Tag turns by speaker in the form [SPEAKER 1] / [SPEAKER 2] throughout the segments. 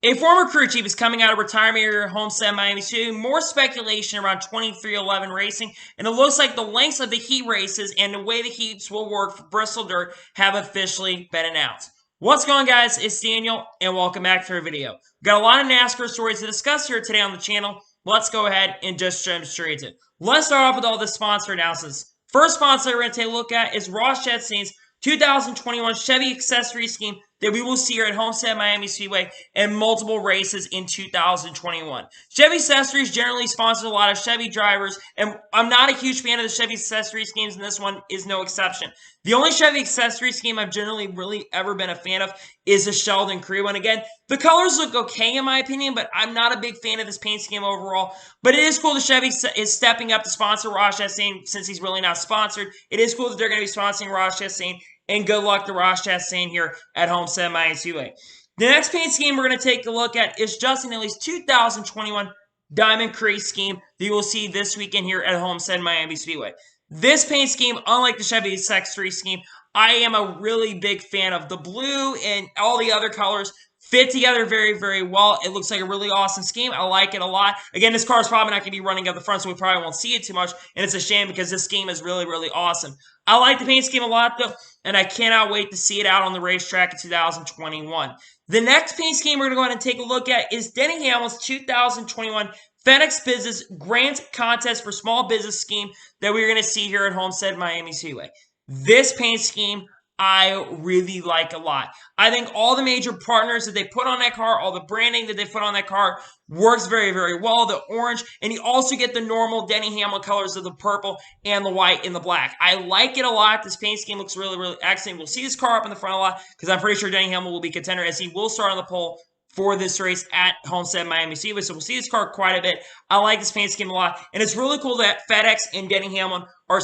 [SPEAKER 1] A former crew chief is coming out of retirement here at Homestead, Miami. More speculation around 2311 racing, and it looks like the lengths of the heat races and the way the heats will work for Bristol Dirt have officially been announced. What's going on, guys? It's Daniel, and welcome back to our video. We've got a lot of NASCAR stories to discuss here today on the channel. Let's go ahead and just jump straight into it. Let's start off with all the sponsor announcements. First sponsor we're going to take a look at is Jetson's 2021 Chevy Accessory scheme that we will see here at Homestead Miami Speedway and multiple races in 2021. Chevy Accessories generally sponsors a lot of Chevy drivers, and I'm not a huge fan of the Chevy Accessory schemes, and this one is no exception. The only Chevy Accessory scheme I've generally really ever been a fan of is the Sheldon Crew. And again, the colors look okay in my opinion, but I'm not a big fan of this paint scheme overall. But it is cool that Chevy is stepping up to sponsor Jetson since he's really not sponsored. It is cool that they're going to be sponsoring Jetson. And good luck to Jetson here at Homestead Miami Speedway. The next paint scheme we're going to take a look at is Justin Haley's 2021 Diamond Crease scheme that you will see this weekend here at Homestead Miami Speedway. This paint scheme, unlike the Chevy Accessory scheme, I am a really big fan of. The blue and all the other colors fit together very, very well. It looks like a really awesome scheme. I like it a lot. Again, this car is probably not going to be running up the front, so we probably won't see it too much. And it's a shame because this scheme is really, really awesome. I like the paint scheme a lot, though, and I cannot wait to see it out on the racetrack in 2021. The next paint scheme we're going to go ahead and take a look at is Denny Hamlin's 2021 FedEx Business Grant Contest for Small Business scheme that we're going to see here at Homestead Miami Speedway. This paint scheme I really like a lot. I think all the major partners that they put on that car, all the branding that they put on that car works very, very well. The orange, and you also get the normal Denny Hamlin colors of the purple and the white and the black. I like it a lot. This paint scheme looks really, really excellent. We'll see this car up in the front a lot because I'm pretty sure Denny Hamlin will be contender as he will start on the pole for this race at Homestead Miami Speedway. So we'll see this car quite a bit. I like this paint scheme a lot. And it's really cool that FedEx and Denny Hamlin are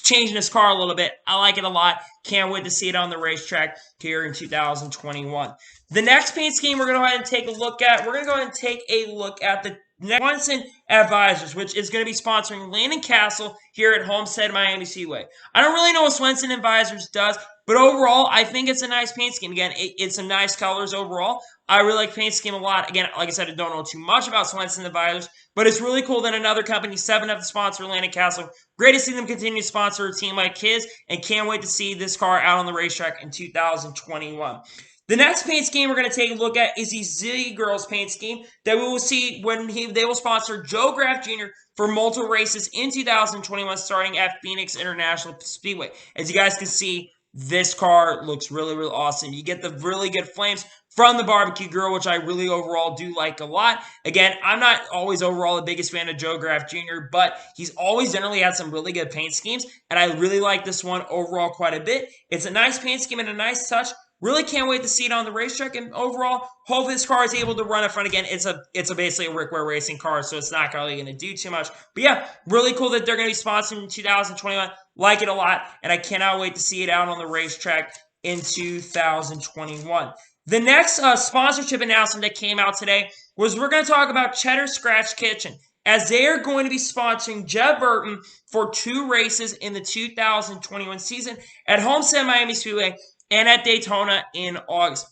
[SPEAKER 1] changing this car a little bit. I like it a lot. Can't wait to see it on the racetrack here in 2021. The next paint scheme we're going to go ahead and take a look at, we're going to go ahead and take a look at the Swenson Advisors, which is going to be sponsoring Landon Castle here at Homestead Miami Speedway. I don't really know what Swenson Advisors does, but overall, I think it's a nice paint scheme. Again, it's some nice colors overall. I really like paint scheme a lot. Again, like I said, I don't know too much about Swenson Advisors, but it's really cool that another company, 7 up to sponsor Landon Castle. Great to see them continue to sponsor a team like his, and can't wait to see this car out on the racetrack in 2021. The next paint scheme we're going to take a look at is the Z Girls paint scheme that we will see when they will sponsor Joe Graff Jr. for multiple races in 2021 starting at Phoenix International Speedway. As you guys can see, this car looks really, really awesome. You get the really good flames from the barbecue grill, which I really overall do like a lot. Again, I'm not always overall the biggest fan of Joe Graff Jr., but he's always generally had some really good paint schemes, and I really like this one overall quite a bit. It's a nice paint scheme and a nice touch. Really can't wait to see it on the racetrack, and overall, hope this car is able to run in front again. It's basically a Rick Ware racing car, so it's not really going to do too much. But yeah, really cool that they're going to be sponsoring in 2021. Like it a lot, and I cannot wait to see it out on the racetrack in 2021. The next sponsorship announcement that came out today was we're going to talk about Cheddar Scratch Kitchen, as they are going to be sponsoring Jeb Burton for 2 races in the 2021 season at Homestead Miami Speedway and at Daytona in August.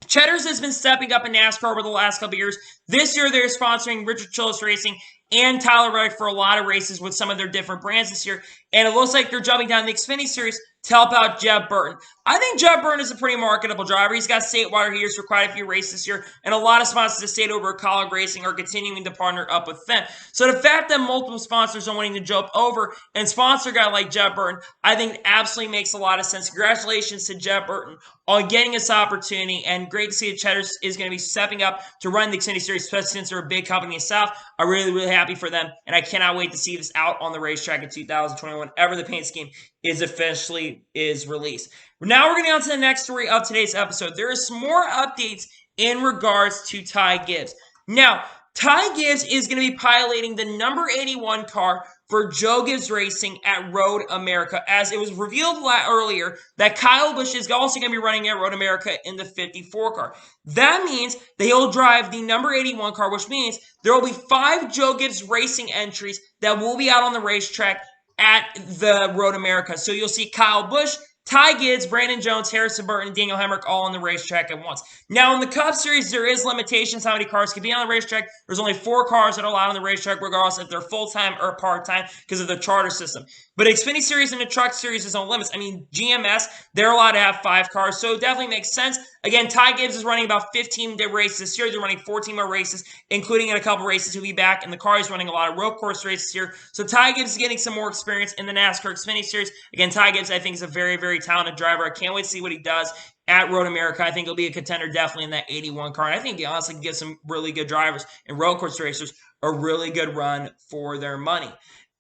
[SPEAKER 1] Cheddar's has been stepping up in NASCAR over the last couple of years. This year, they're sponsoring Richard Childress Racing and Tyler Reddick for a lot of races with some of their different brands this year. And it looks like they're jumping down the Xfinity Series to help out Jeb Burton. I think Jeb Burton is a pretty marketable driver. He's got state water heaters for quite a few races this year, and a lot of sponsors that stayed over at College Racing are continuing to partner up with them. So the fact that multiple sponsors are wanting to jump over and sponsor a guy like Jeb Burton, I think absolutely makes a lot of sense. Congratulations to Jeb Burton on getting this opportunity, and great to see that Cheddar is going to be stepping up to run the Xfinity Series, especially since they're a big company in the South. I'm really, really happy for them, and I cannot wait to see this out on the racetrack in 2021 whenever the paint scheme is officially released. Now we're going to get on to the next story of today's episode. There is some more updates in regards to Ty Gibbs. Now, Ty Gibbs is going to be piloting the number 81 car for Joe Gibbs Racing at Road America, as it was revealed earlier that Kyle Busch is also going to be running at Road America in the 54 car. That means that he'll drive the number 81 car, which means there will be 5 Joe Gibbs Racing entries that will be out on the racetrack at the Road America. So you'll see Kyle Busch, Ty Gibbs, Brandon Jones, Harrison Burton, and Daniel Hamrick all on the racetrack at once. Now, in the Cup Series, there is limitations how many cars can be on the racetrack. There's only 4 cars that are allowed on the racetrack, regardless if they're full-time or part-time, because of the charter system. But Xfinity Series and the Truck Series is no limits. I mean, GMS, they're allowed to have 5 cars, so it definitely makes sense. Again, Ty Gibbs is running about 15 races this year. They're running 14 more races, including in a couple races he'll be back. And the car is running a lot of road course races here. So Ty Gibbs is getting some more experience in the NASCAR Xfinity Series. Again, Ty Gibbs, I think, is a very, very talented driver. I can't wait to see what he does at Road America. I think he'll be a contender definitely in that 81 car. And I think he honestly can give some really good drivers and road course racers a really good run for their money.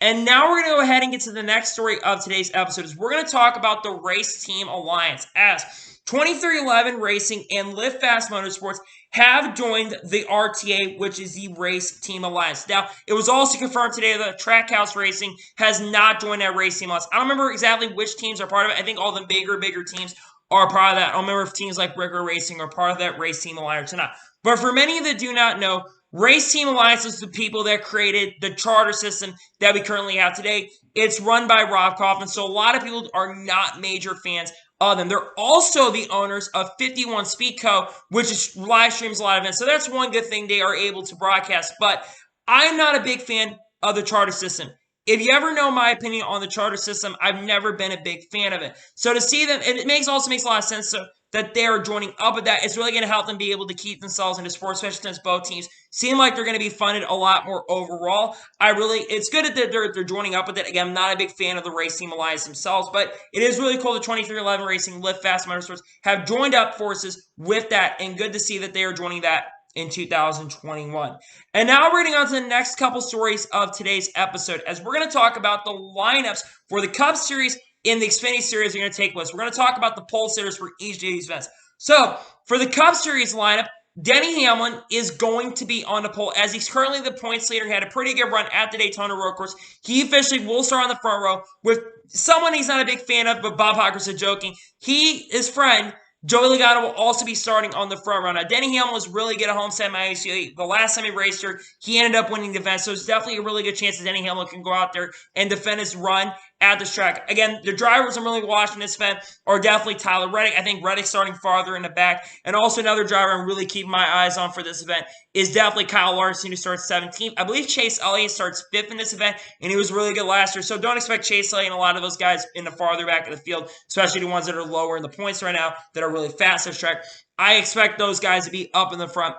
[SPEAKER 1] And now we're going to go ahead and get to the next story of today's episode. Is we're going to talk about the Race Team Alliance, as 2311 Racing and Live Fast Motorsports have joined the RTA, which is the Race Team Alliance. Now, it was also confirmed today that Trackhouse Racing has not joined that Race Team Alliance. I don't remember exactly which teams are part of it. I think all the bigger teams are part of that. I don't remember if teams like Ricker Racing are part of that Race Team Alliance or not. But for many that do not know, Race Team Alliance is the people that created the charter system that we currently have today. It's run by Rob Kaufman, so a lot of people are not major fans of them. They're also the owners of 51 Speed Co., which is live streams a lot of events. So that's one good thing they are able to broadcast. But I'm not a big fan of the charter system. If you ever know my opinion on the charter system, I've never been a big fan of it. So to see them, and it also makes a lot of sense that they are joining up with that. It's really going to help them be able to keep themselves into sports, especially since both teams seem like they're going to be funded a lot more overall. It's good that they're joining up with it. Again, I'm not a big fan of the Race Team Alliance themselves, but it is really cool that 2311 Racing, Live Fast Motorsports have joined up forces with that, and good to see that they are joining that in 2021. And now we're getting on to the next couple stories of today's episode, as we're going to talk about the lineups for the Cup Series in the Xfinity Series are going to take place. We're going to talk about the pole sitters for each of these events. So, for the Cup Series lineup, Denny Hamlin is going to be on the pole, as he's currently the points leader. He had a pretty good run at the Daytona Road Course. He officially will start on the front row with someone he's not a big fan of, but Bob Hocker said joking. His friend, Joey Logano, will also be starting on the front row. Now, Denny Hamlin was really good at Homestead, Miami. The last time he raced here, he ended up winning the event, so it's definitely a really good chance that Denny Hamlin can go out there and defend his run at this track. Again, the drivers I'm really watching this event are definitely Tyler Reddick. I think Reddick's starting farther in the back. And also another driver I'm really keeping my eyes on for this event is definitely Kyle Larson, who starts 17th. I believe Chase Elliott starts 5th in this event, and he was really good last year. So don't expect Chase Elliott and a lot of those guys in the farther back of the field, especially the ones that are lower in the points right now that are really fast at this track. I expect those guys to be up in the front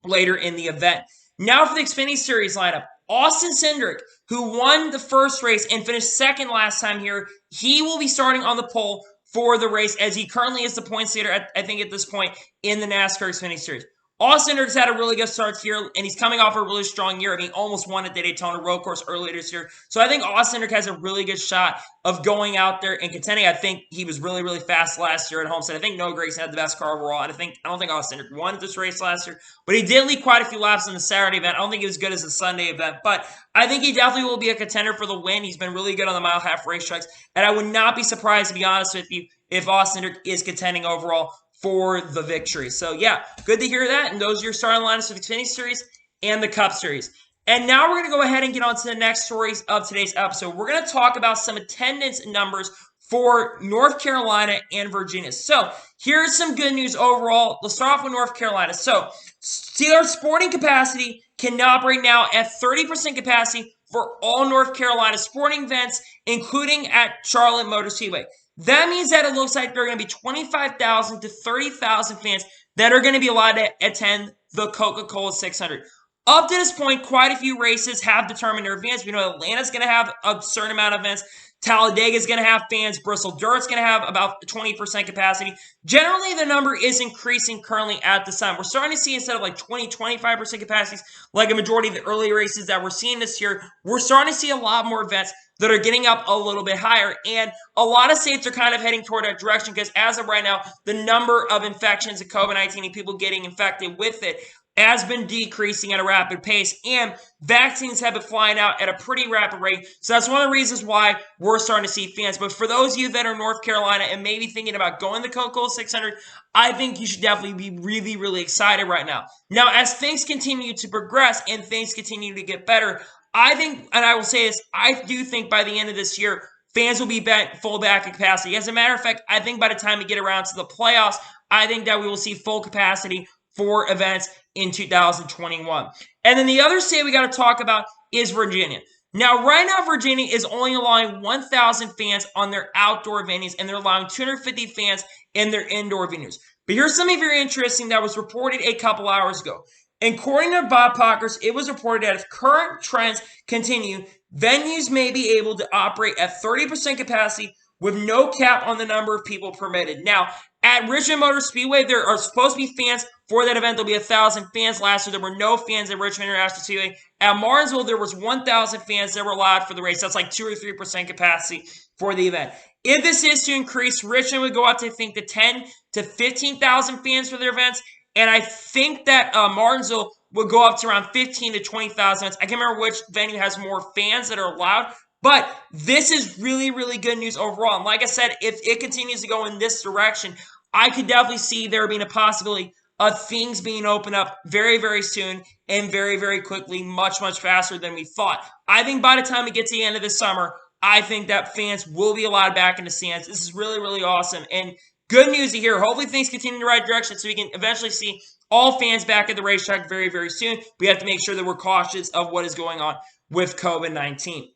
[SPEAKER 1] later in the event. Now for the Xfinity Series lineup. Austin Cindric, who won the first race and finished second last time here, he will be starting on the pole for the race, as he currently is the points leader, I think, at this point in the NASCAR Xfinity Series. Austin Cindric's had a really good start here, and he's coming off a really strong year. I mean, he almost won at the Daytona Road Course earlier this year. So I think Austin Cindric has a really good shot of going out there and contending. I think he was really, really fast last year at Homestead. I think Noah Gragson had the best car overall, and I don't think Austin Cindric won this race last year, but he did lead quite a few laps in the Saturday event. I don't think he was good as the Sunday event, but I think he definitely will be a contender for the win. He's been really good on the mile half racetracks, and I would not be surprised, to be honest with you, if Austin Cindric is contending overall for the victory. So yeah, good to hear that. And those are your starting lineups for the Xfinity Series and the Cup Series. And now we're going to go ahead and get on to the next stories of today's episode. We're going to talk about some attendance numbers for North Carolina and Virginia. So here's some good news overall. Let's start off with North Carolina. So Steelers sporting capacity can now operate now at 30% capacity for all North Carolina sporting events, including at Charlotte Motor Speedway. That means that it looks like there are going to be 25,000 to 30,000 fans that are going to be allowed to attend the Coca-Cola 600. Up to this point, quite a few races have determined their events. We know Atlanta's going to have a certain amount of events. Talladega's going to have fans. Bristol Dirt's going to have about 20% capacity. Generally, the number is increasing currently at this time. We're starting to see, instead of like 20-25% capacities, like a majority of the early races that we're seeing this year, we're starting to see a lot more events that are getting up a little bit higher. And a lot of states are kind of heading toward that direction, because as of right now, the number of infections of COVID-19 and people getting infected with it has been decreasing at a rapid pace, and vaccines have been flying out at a pretty rapid rate. So that's one of the reasons why we're starting to see fans. But for those of you that are North Carolina and maybe thinking about going to Coca-Cola 600, I think you should definitely be really, really excited right now. Now, as things continue to progress and things continue to get better, I think, and I will say this, I do think by the end of this year, fans will be full back at capacity. As a matter of fact, I think by the time we get around to the playoffs, I think that we will see full capacity for events in 2021. And then the other state we got to talk about is Virginia. Now, right now, Virginia is only allowing 1,000 fans on their outdoor venues, and they're allowing 250 fans in their indoor venues. But here's something very interesting that was reported a couple hours ago. According to Bob Pockers, it was reported that if current trends continue, venues may be able to operate at 30% capacity with no cap on the number of people permitted. Now, at Richmond Motor Speedway, there are supposed to be fans for that event. There'll be 1,000 fans. Last year, there were no fans at Richmond International Speedway. At Martinsville, there was 1,000 fans that were allowed for the race. That's like 2 or 3% capacity for the event. If this is to increase, Richmond would go up to, I think, the 10 to 15,000 fans for their events. And I think that Martinsville would go up to around 15 to 20,000. I can't remember which venue has more fans that are allowed. But this is really, really good news overall. And like I said, if it continues to go in this direction, I could definitely see there being a possibility of things being opened up very, very soon and very, very quickly, much, much faster than we thought. I think by the time we get to the end of the summer, I think that fans will be allowed back in the stands. This is really, really awesome. And good news to hear. Hopefully things continue in the right direction so we can eventually see all fans back at the racetrack very, very soon. We have to make sure that we're cautious of what is going on with COVID-19.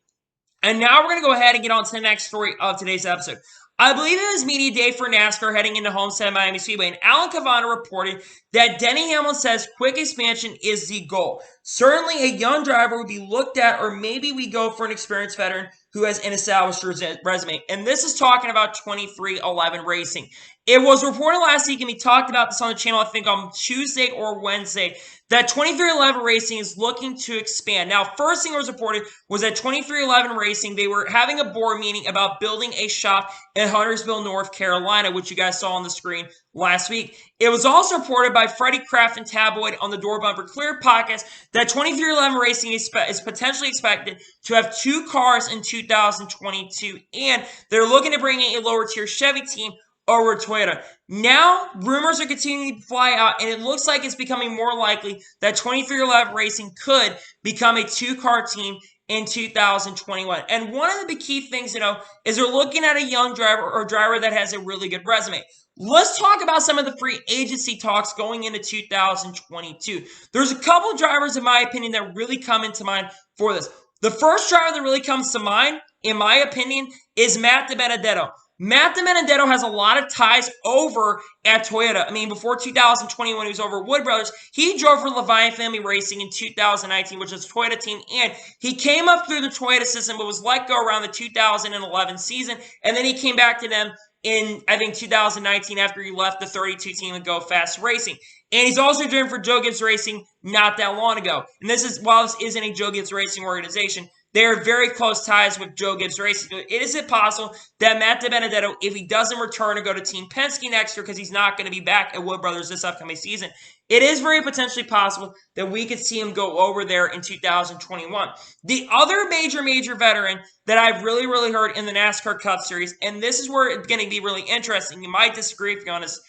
[SPEAKER 1] And now we're going to go ahead and get on to the next story of today's episode. I believe it was media day for NASCAR heading into Homestead Miami Speedway, and Alan Cavana reported that Denny Hamlin says quick expansion is the goal. Certainly a young driver would be looked at, or maybe we go for an experienced veteran who has an established resume. And this is talking about 2311 Racing. It was reported last week, and we talked about this on the channel, I think on Tuesday or Wednesday, that 2311 Racing is looking to expand. Now, first thing that was reported was that 2311 Racing, they were having a board meeting about building a shop in Huntersville, North Carolina, which you guys saw on the screen last week. It was also reported by Freddie Kraft and Tabloid on the Door Bumper Clear podcast that 2311 Racing is potentially expected to have 2 cars in 2022, and they're looking to bring in a lower tier Chevy team over Toyota. Now, rumors are continuing to fly out, and it looks like it's becoming more likely that 2311 Racing could become a 2-car team in 2021. And one of the key things to know is they're looking at a young driver or driver that has a really good resume. Let's talk about some of the free agency talks going into 2022. There's a couple of drivers, in my opinion, that really come into mind for this. The first driver that really comes to mind, in my opinion, is Matt DiBenedetto. Matt DiBenedetto has a lot of ties over at Toyota. I mean, before 2020, when he was over at Wood Brothers, he drove for Levian Family Racing in 2019, which is a Toyota team, and he came up through the Toyota system, but was let go around the 2011 season, and then he came back to them in, I think, 2019 after he left the 32 team and Go Fast Racing. And he's also driven for Joe Gibbs Racing not that long ago. And this is, while this isn't a Joe Gibbs Racing organization, they are very close ties with Joe Gibbs Racing. Is it possible that Matt DiBenedetto, if he doesn't return to go to Team Penske next year because he's not going to be back at Wood Brothers this upcoming season, it is very potentially possible that we could see him go over there in 2021. The other major veteran that I've really heard in the NASCAR Cup Series, and this is where it's going to be really interesting, you might disagree if you're honest,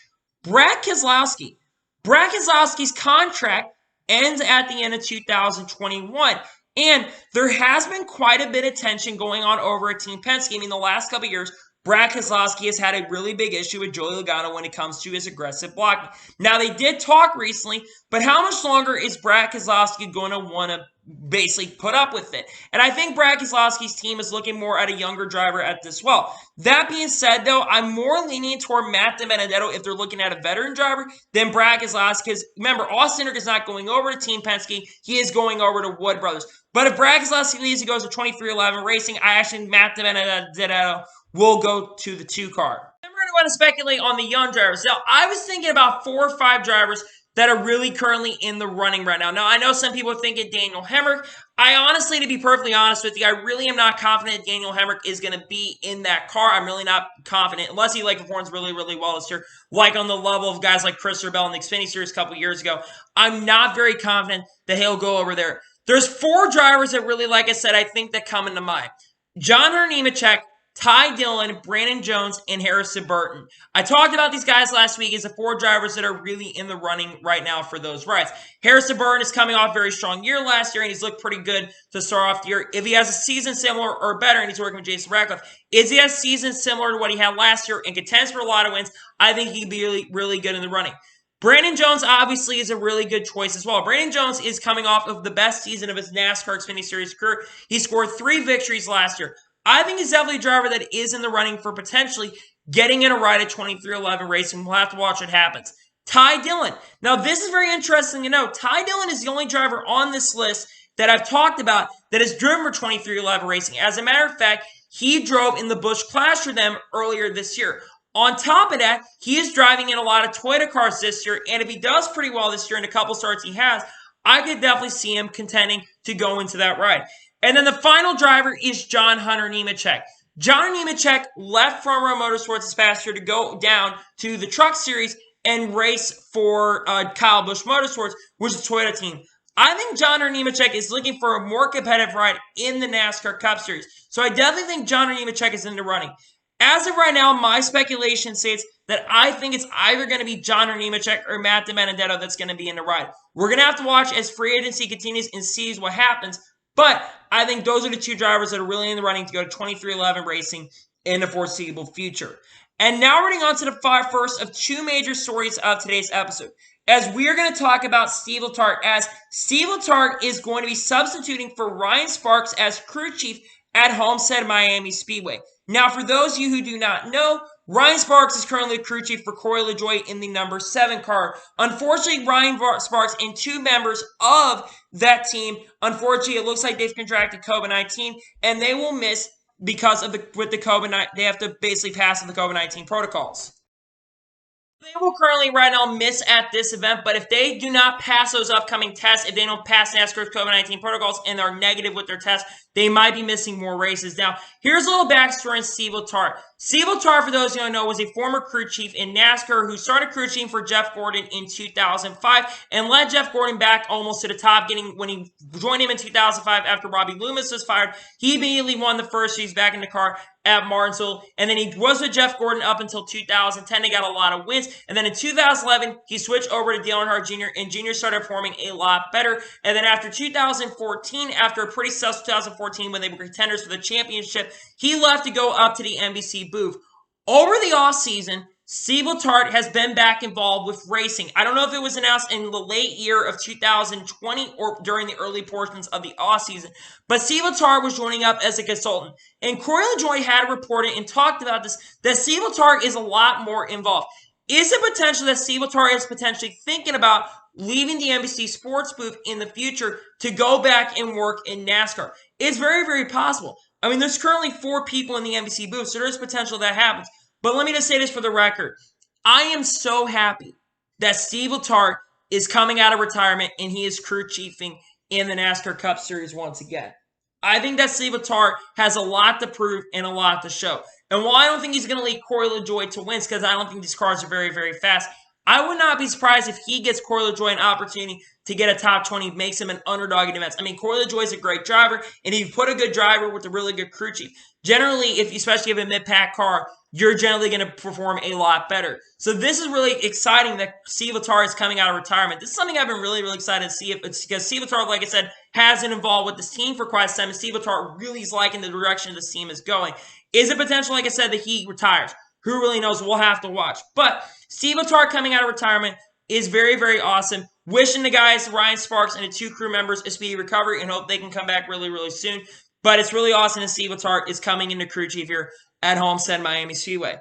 [SPEAKER 1] Brad Keselowski. Brad Keselowski's contract ends at the end of 2021. And there has been quite a bit of tension going on over at Team Penske. I mean, the last couple of years, Brad Keselowski has had a really big issue with Joey Logano when it comes to his aggressive blocking. Now, they did talk recently, but how much longer is Brad Keselowski going to want to basically put up with it? And I think Brad Keselowski's team is looking more at a younger driver at this well. That being said, though, I'm more leaning toward Matt DiBenedetto if they're looking at a veteran driver than Brad Keselowski. Because remember, Austin Cindric is not going over to Team Penske. He is going over to Wood Brothers. But if23 goes to 2311 Racing, I actually think Matt DiBenedetto will go to the 2-car. Then we're going to want to speculate on the young drivers. Now, I was thinking about 4 or 5 drivers that are really currently in the running right now. Now, I know some people are thinking Daniel Hamrick. I honestly, to be perfectly honest with you, I really am not confident Daniel Hamrick is going to be in that car. I'm really not confident, unless he performs really well this year, like on the level of guys like Christopher Bell in the Xfinity Series a couple years ago. I'm not very confident that he'll go over there. There's 4 drivers that really, like I said, I think that come into mind. John Hunter Nemechek, Ty Dillon, Brandon Jones, and Harrison Burton. I talked about these guys last week as the 4 drivers that are really in the running right now for those rides. Harrison Burton is coming off a very strong year last year, and he's looked pretty good to start off the year. If he has a season similar or better, and he's working with Jason Ratcliffe, is he has a season similar to what he had last year and contends for a lot of wins, I think he'd be really, really good in the running. Brandon Jones obviously is a really good choice as well. Brandon Jones is coming off of the best season of his NASCAR Xfinity Series career. He scored 3 victories last year. I think he's definitely a driver that is in the running for potentially getting in a ride at 2311 Racing. We'll have to watch what happens. Ty Dillon. Now, this is very interesting to know. Ty Dillon is the only driver on this list that I've talked about that has driven for 2311 Racing. As a matter of fact, he drove in the Busch Clash for them earlier this year. On top of that, he is driving in a lot of Toyota cars this year, and if he does pretty well this year in a couple starts he has, I could definitely see him contending to go into that ride. And then the final driver is John Hunter Nemechek. John Nemechek left Front Row Motorsports this past year to go down to the Truck Series and race for Kyle Busch Motorsports, which is a Toyota team. I think John Hunter Nemechek is looking for a more competitive ride in the NASCAR Cup Series. So I definitely think John Hunter Nemechek is in the running. As of right now, my speculation states that I think it's either going to be John Hunter Nemechek or Matt DiBenedetto that's going to be in the ride. We're going to have to watch as free agency continues and sees what happens. But I think those are the 2 drivers that are really in the running to go to 2311 Racing in the foreseeable future. And now we're getting on to the first of 2 major stories of today's episode, as we are going to talk about Steve Letarte, as Steve Letarte is going to be substituting for Ryan Sparks as crew chief at Homestead Miami Speedway. Now, for those of you who do not know, Ryan Sparks is currently a crew chief for Corey LaJoie in the number 7 car. Unfortunately, Ryan Sparks and 2 members of that team, unfortunately, it looks like they've contracted COVID-19, and they will miss because of the COVID-19. They have to basically pass the COVID-19 protocols. They will currently right now miss at this event, but if they do not pass those upcoming tests, if they don't pass NASCAR's COVID-19 protocols and are negative with their tests, they might be missing more races. Now, here's a little backstory on Steve Letarte. Steve Letarte, for those who don't know, was a former crew chief in NASCAR who started crew chiefing for Jeff Gordon in 2005 and led Jeff Gordon back almost to the top, when he joined him in 2005 after Robbie Loomis was fired. He immediately won the first series back in the car at Martinsville, and then he was with Jeff Gordon up until 2010. They got a lot of wins, and then in 2011, he switched over to Dale Earnhardt Jr., and Jr. started performing a lot better, and then after 2014, after a pretty successful 2014 when they were contenders for the championship, he left to go up to the NBC booth. Over the offseason, Steve Letarte has been back involved with racing. I don't know if it was announced in the late year of 2020 or during the early portions of the offseason, but Steve Letarte was joining up as a consultant. And Corey LaJoie had reported and talked about this, that Steve Letarte is a lot more involved. Is it potential that Steve Letarte is potentially thinking about leaving the NBC Sports booth in the future to go back and work in NASCAR? It's very, very possible. I mean, there's currently 4 people in the NBC booth, so there's potential that happens. But let me just say this for the record. I am so happy that Steve Letarte is coming out of retirement and he is crew chiefing in the NASCAR Cup Series once again. I think that Steve Letarte has a lot to prove and a lot to show. And while I don't think he's going to lead Corey LaJoie to wins, because I don't think these cars are very, very fast, I would not be surprised if he gets Corey LaJoie an opportunity to get a top 20, makes him an underdog in events. I mean, Corey LaJoie is a great driver, and if you put a good driver with a really good crew chief, generally, especially if you have a mid-pack car, you're generally going to perform a lot better. So this is really exciting that Steve Letarte is coming out of retirement. This is something I've been really, really excited to see. It's because Steve Letarte, like I said, has been involved with this team for quite some time, and Steve Letarte really is liking the direction this team is going. Is it potential, like I said, that he retires? Who really knows? We'll have to watch. But Steve Letarte coming out of retirement is very, very awesome. Wishing the guys, Ryan Sparks and the 2 crew members, a speedy recovery and hope they can come back really, really soon. But it's really awesome to see Letarte is coming into crew chief here at Homestead Miami Speedway.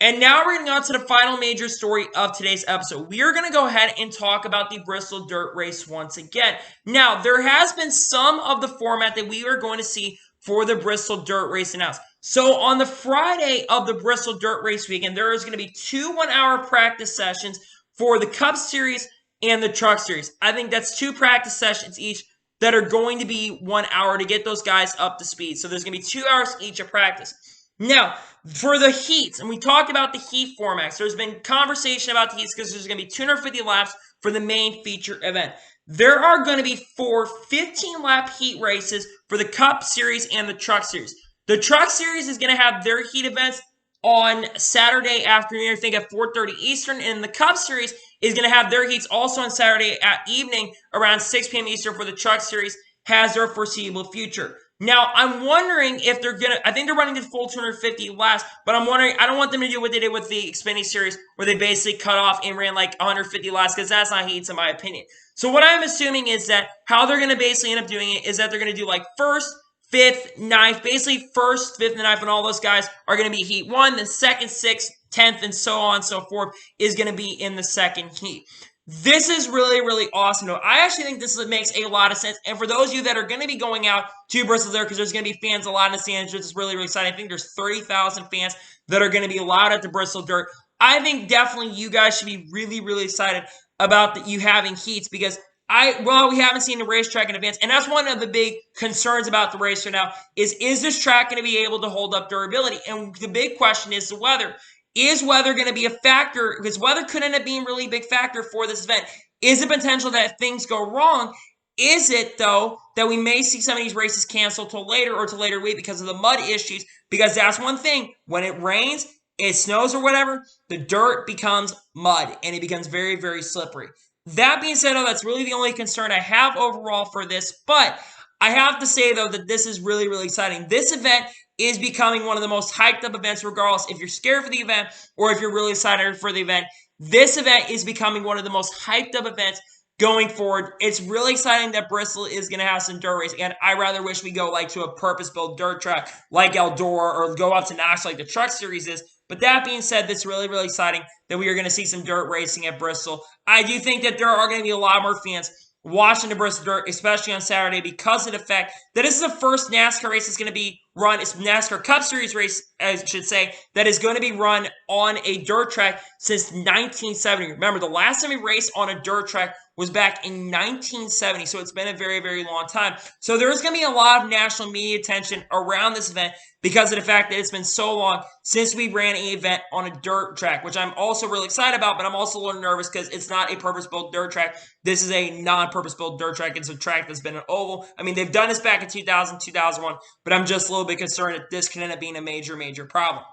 [SPEAKER 1] And now we're going to go to the final major story of today's episode. We are going to go ahead and talk about the Bristol Dirt Race once again. Now, there has been some of the format that we are going to see for the Bristol Dirt Race announced. So on the Friday of the Bristol Dirt Race weekend, there is going to be 2 one-hour practice sessions for the Cup Series and the Truck Series. I think that's 2 practice sessions each that are going to be 1 hour to get those guys up to speed. So there's going to be 2 hours each of practice. Now, for the heats, and we talked about the heat formats, there's been conversation about the heats because there's going to be 250 laps for the main feature event. There are going to be 4 15-lap heat races for the Cup Series and the Truck Series. The Truck Series is going to have their heat events on Saturday afternoon, I think at 4:30 Eastern, and the Cup Series is going to have their heats also on Saturday at evening around 6 p.m. Eastern for the Truck Series has their foreseeable future. Now, I'm wondering if they're going to, I think they're running the full 250 laps, but I'm wondering, I don't want them to do what they did with the Xfinity Series, where they basically cut off and ran like 150 laps, because that's not heats in my opinion. So what I'm assuming is that how they're going to basically end up doing it is that they're going to do like first, fifth, ninth, basically first, fifth, and ninth, and all those guys are going to be heat one, then second, sixth, 10th, and so on and so forth is going to be in the second heat. This is really, really awesome. I actually think this makes a lot of sense. And for those of you that are going to be going out to Bristol there, because there's going to be fans a lot in the stands, which is really, really exciting. I think there's 30,000 fans that are going to be allowed at the Bristol Dirt. I think definitely you guys should be really, really excited about you having heats, because we haven't seen the racetrack in advance, and that's one of the big concerns about the race right now is this track going to be able to hold up durability? And the big question is the weather. Is weather going to be a factor? Because weather could end up being a really big factor for this event. Is the potential that things go wrong? Is it, though, that we may see some of these races canceled till later or to later week because of the mud issues? Because that's one thing. When it rains, it snows or whatever, the dirt becomes mud, and it becomes very, very slippery. That being said, though, that's really the only concern I have overall for this. But I have to say, though, that this is really, really exciting. This event is becoming one of the most hyped up events, regardless if you're scared for the event or if you're really excited for the event. This event is becoming one of the most hyped up events going forward. It's really exciting that Bristol is going to have some dirt racing. And I rather wish we go like to a purpose-built dirt track like Eldora, or go up to Knox like the Truck Series is. But that being said, it's really, really exciting that we are going to see some dirt racing at Bristol. I do think that there are going to be a lot more fans watching the Bristol Dirt, especially on Saturday, because of the fact that this is the first NASCAR race that's going to be run. It's NASCAR Cup Series race, I should say, that is going to be run on a dirt track since 1970. Remember, the last time we raced on a dirt track was back in 1970, so it's been a very, very long time. So there's going to be a lot of national media attention around this event because of the fact that it's been so long since we ran an event on a dirt track, which I'm also really excited about, but I'm also a little nervous because it's not a purpose-built dirt track. This is a non-purpose-built dirt track. It's a track that's been an oval. I mean, they've done this back in 2000, 2001, but I'm just a little bit concerned that this can end up being a major, major problem.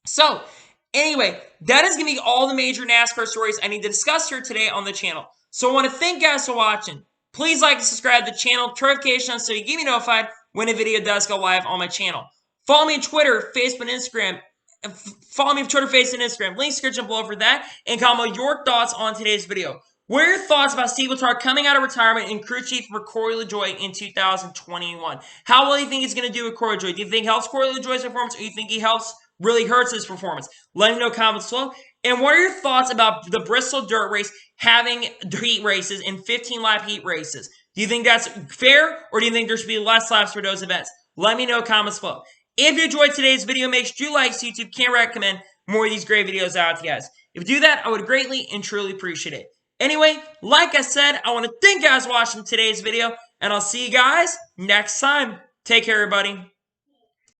[SPEAKER 1] So, anyway, that is going to be all the major NASCAR stories I need to discuss here today on the channel. So I want to thank you guys for watching. Please like and subscribe to the channel, turn notifications so you get me notified when a video does go live on my channel. Follow me on Twitter, Facebook, and Instagram. Follow me on Twitter, Facebook, and Instagram. Link description below for that. And comment your thoughts on today's video. What are your thoughts about Steve Letarte coming out of retirement and crew chief for Corey LaJoie in 2021? How well do you think he's going to do with Corey LaJoie? Do you think he helps Corey LaJoie's performance, or do you think he really hurts his performance? Let me know in the comments below. And what are your thoughts about the Bristol Dirt Race having heat races and 15-lap heat races? Do you think that's fair, or do you think there should be less laps for those events? Let me know in the comments below. If you enjoyed today's video, make sure you like so YouTube can recommend more of these great videos out to you guys. If you do that, I would greatly and truly appreciate it. Anyway, like I said, I want to thank you guys for watching today's video, and I'll see you guys next time. Take care, everybody.